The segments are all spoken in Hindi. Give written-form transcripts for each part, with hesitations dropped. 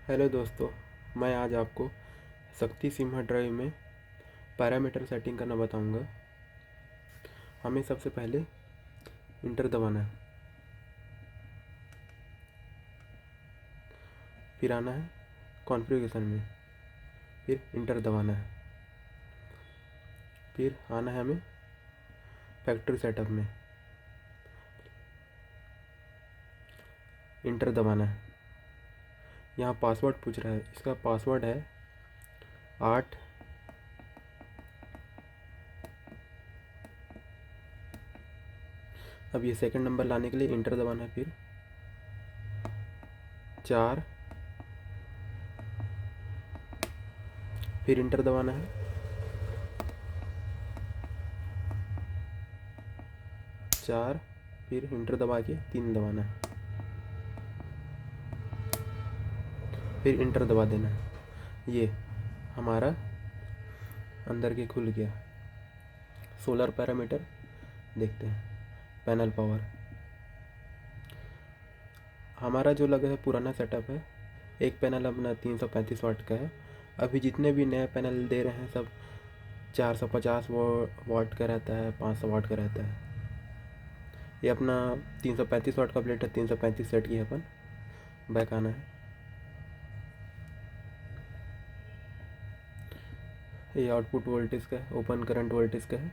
हेलो दोस्तों, मैं आज आपको शक्ति सिम्हा ड्राइव में पैरामीटर सेटिंग करना बताऊंगा। हमें सबसे पहले इंटर दबाना है, फिर आना है कॉन्फ़िगरेशन में, फिर इंटर दबाना है, फिर आना है हमें फैक्ट्री सेटअप में, इंटर दबाना है। यहाँ पासवर्ड पूछ रहा है, इसका पासवर्ड है 8। अब ये सेकंड नंबर लाने के लिए इंटर दबाना है, फिर 4, फिर इंटर दबाना है, 4, फिर इंटर दबा के 3 दबाना है, फिर इंटर दबा देना है। ये हमारा अंदर के खुल गया। सोलर पैरामीटर देखते हैं। पैनल पावर हमारा जो लगा है पुराना सेटअप है। एक पैनल अपना 335 वाट का है। अभी जितने भी नए पैनल दे रहे हैं सब 450 वाट का रहता है, 500 वाट का रहता है। ये अपना 335 वाट का प्लेट है, 335 सेट की है। अपन बैक आना है। ये आउटपुट वोल्टेज का है, ओपन करंट वोल्टेज का है।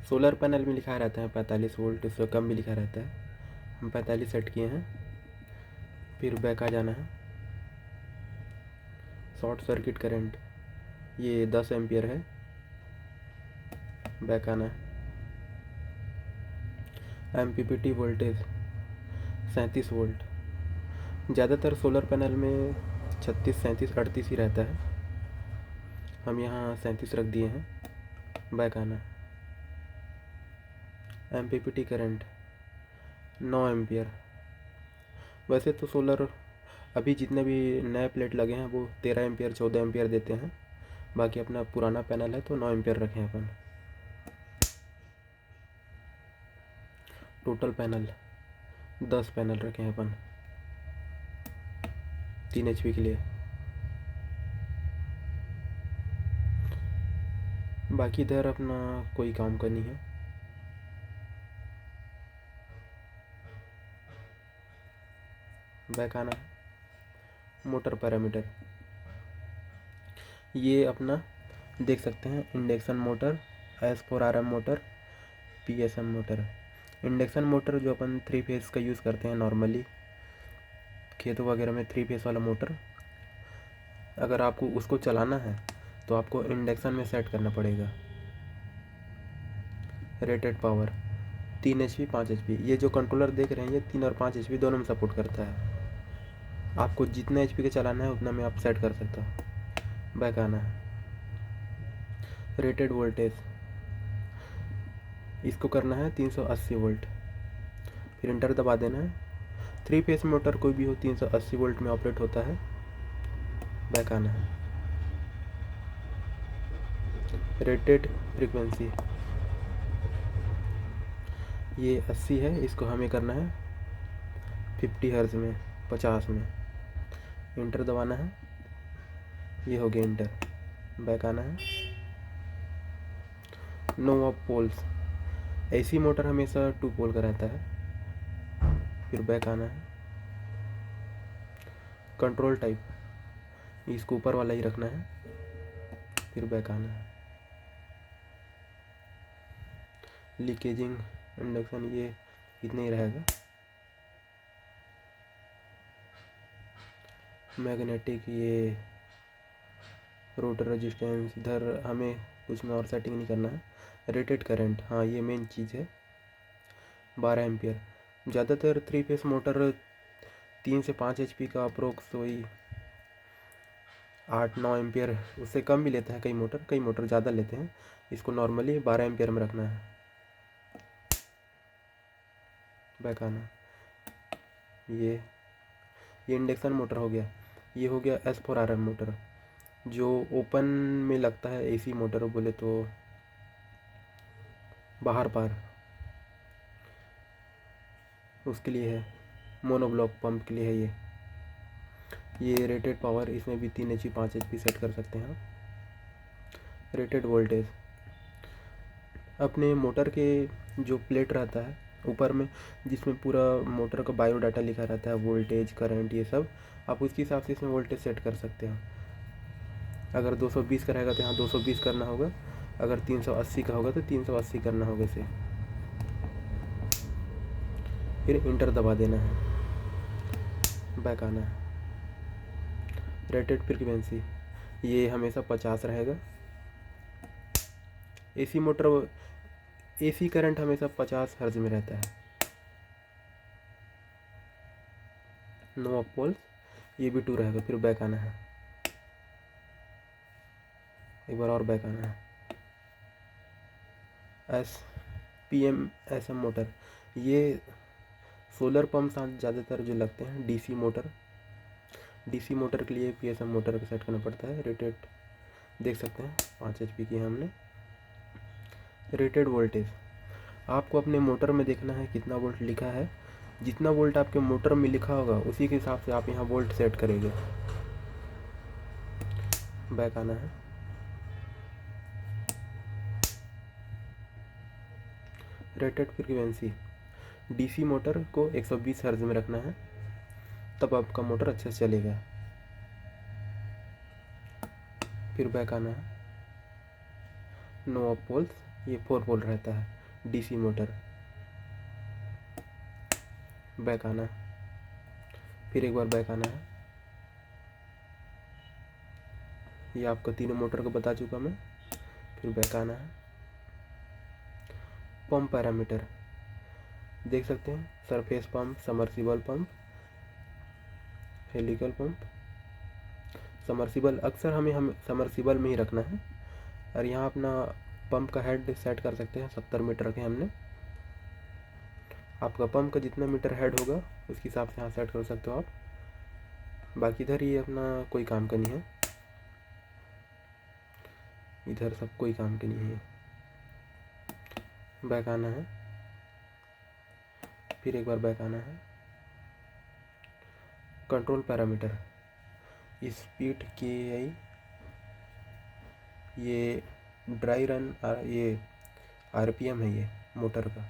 सोलर पैनल में लिखा रहता है 45 वोल्ट, इससे कम भी लिखा रहता है। हम 45 सेट किए हैं। फिर बैक आ जाना है। शॉर्ट सर्किट करंट ये 10 एम्पियर है। बैक आना है। MPPT voltage 37 volt. ज़्यादातर सोलर पैनल में 36, 37, 38 ही रहता है। हम यहाँ 37 रख दिए हैं। बैक आना है। MPPT current 9 ampere. वैसे तो सोलर अभी जितने भी नए प्लेट लगे हैं वो 13 एम्पियर, 14 एम्पियर देते हैं। बाकी अपना पुराना पैनल है तो 9 एम्पियर रखे हैं अपन। टोटल पैनल 10 पैनल रखे हैं अपन 3 HP के लिए। बाकी इधर अपना कोई काम का नहीं है। बैक आना है। मोटर पैरामीटर ये अपना देख सकते हैं। Induction motor, S4RM motor, PSM motor. Induction motor जो अपन 3 फेज़ का यूज़ करते हैं नॉर्मली खेतों वगैरह में, 3 फेज़ वाला मोटर। अगर आपको उसको चलाना है तो आपको इंडक्शन में सेट करना पड़ेगा। Rated power 3 HP, 5 HP। ये जो कंट्रोलर देख रहे हैं ये 3 और 5 HP दोनों में सपोर्ट करता है। आपको जितना HP का चलाना है उतना में आप सेट कर सकते हो। बैक आना है। रेटेड वोल्टेज इसको करना है 380 वोल्ट। फिर इंटर दबा देना है। 3 फेस मोटर कोई भी हो 380 वोल्ट में ऑपरेट होता है। बैक आना है। रेटेड फ्रीक्वेंसी ये 80 है, इसको हमें करना है 50 हर्ट्ज में, 50 में। इंटर दबाना है। ये हो गया इंटर। बैक आना है। No of poles AC motor हमेशा 2 पोल का रहता है। फिर बैक आना है। कंट्रोल टाइप इसको ऊपर वाला ही रखना है। फिर बैक आना है। लीकेजिंग इंडक्शन ये इतना ही रहेगा। मैग्नेटिक ये रोटर रेजिस्टेंस इधर हमें कुछ में और सेटिंग नहीं करना है। रेटेड करंट हाँ ये मेन चीज़ है 12 एम्पियर। ज़्यादातर 3 फेस मोटर 3 से 5 HP का अप्रोक्स वही 8-9 एम्पियर, उससे कम भी लेता है कई मोटर ज़्यादा लेते हैं। इसको नॉर्मली 12 एम्पियर में रखना है। बैक आना। ये इंडक्शन मोटर हो गया। ये हो गया S4RM मोटर जो ओपन में लगता है। AC मोटर बोले तो बाहर पार उसके लिए है। मोनोब्लॉक पंप के लिए है ये रेटेड पावर, इसमें भी 3 HP 5 HP सेट कर सकते हैं आप। रेटेड वोल्टेज, अपने मोटर के जो प्लेट रहता है ऊपर में, जिसमें पूरा मोटर का बायोडाटा लिखा रहता है, वोल्टेज, करंट, ये सब, आप उसके हिसाब से इसमें वोल्टेज सेट कर सकते हैं। अगर 220 का रहेगा तो यहाँ 220 करना होगा, अगर 380 का होगा तो 380 करना होगा इसे। फिर इंटर दबा देना है, बैक आना है। रेटेड फ्रीक्वेंसी, ये हमेशा 50 रहेगा। एसी मोटर, एसी करंट हमेशा 50 हर्ट्ज में रहता है। नो अप पोल्स, ये भी 2 रहेगा। फिर बैक आना है, एक बार और बैक आना है। PMSM मोटर, ये सोलर पंप ज़्यादातर जो लगते हैं, DC मोटर के लिए PSM मोटर को सेट करना पड़ता है। रेटेड देख सकते हैं 5 HP की है हमने। रेटेड वोल्टेज, आपको अपने मोटर में देखना है कितना वोल्ट लिखा है, जितना वोल्ट आपके मोटर में लिखा होगा उसी के हिसाब से आप यहाँ वोल्ट सेट करेंगे। बैक आना है। रेटेड फ्रीक्वेंसी, DC मोटर को 120 हर्ट्ज में रखना है, तब आपका मोटर अच्छे से चलेगा। फिर बैक आना है। नो अप पोल्स, ये 4 पोल रहता है DC मोटर। बैक आना है, फिर एक बार बैक आना है। ये आपको तीनों मोटर को बता चुका मैं। फिर बैक आना है। पंप पैरामीटर देख सकते हैं, surface pump, submersible pump, helical pump. Submersible अक्सर हमें समर्सिबल में ही रखना है। और यहाँ अपना पंप का हेड सेट कर सकते हैं, 70 मीटर रखे हमने। आपका पंप का जितना मीटर हेड होगा उसके हिसाब से यहाँ सेट कर सकते हो आप। बाकी इधर ये अपना कोई काम का नहीं है, इधर सब कोई काम के नहीं है। बैक आना है, फिर एक बार बैक आना है। कंट्रोल पैरामीटर, स्पीड KI, ये ड्राई रन, ये RPM है ये मोटर का,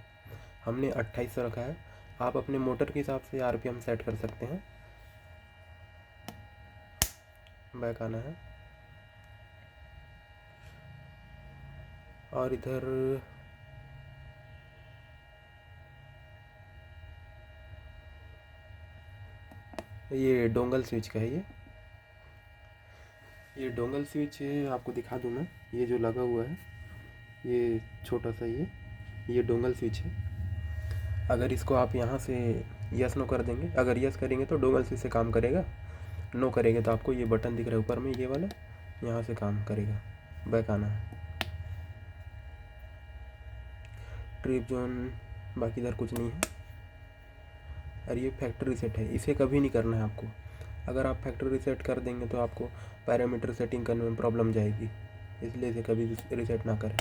हमने 2800 रखा है। आप अपने मोटर के हिसाब से RPM सेट कर सकते हैं। बैक आना है। और इधर ये डोंगल स्विच का है, ये डोंगल स्विच आपको दिखा दूँ मैं। ये जो लगा हुआ है, ये छोटा सा ये डोंगल स्विच है। अगर इसको आप यहाँ से यस नो कर देंगे, अगर यस करेंगे तो डोंगल स्विच से काम करेगा, नो करेंगे तो आपको ये बटन दिख रहा है ऊपर में, ये वाला, यहाँ से काम करेगा। बैक आना है। ट्रिप जोन, बाकी इधर कुछ नहीं है। और ये फैक्ट्री रीसेट है, इसे कभी नहीं करना है आपको। अगर आप फैक्ट्री रीसेट कर देंगे तो आपको पैरामीटर सेटिंग करने में प्रॉब्लम जाएगी, इसलिए इसे कभी रीसेट ना करें।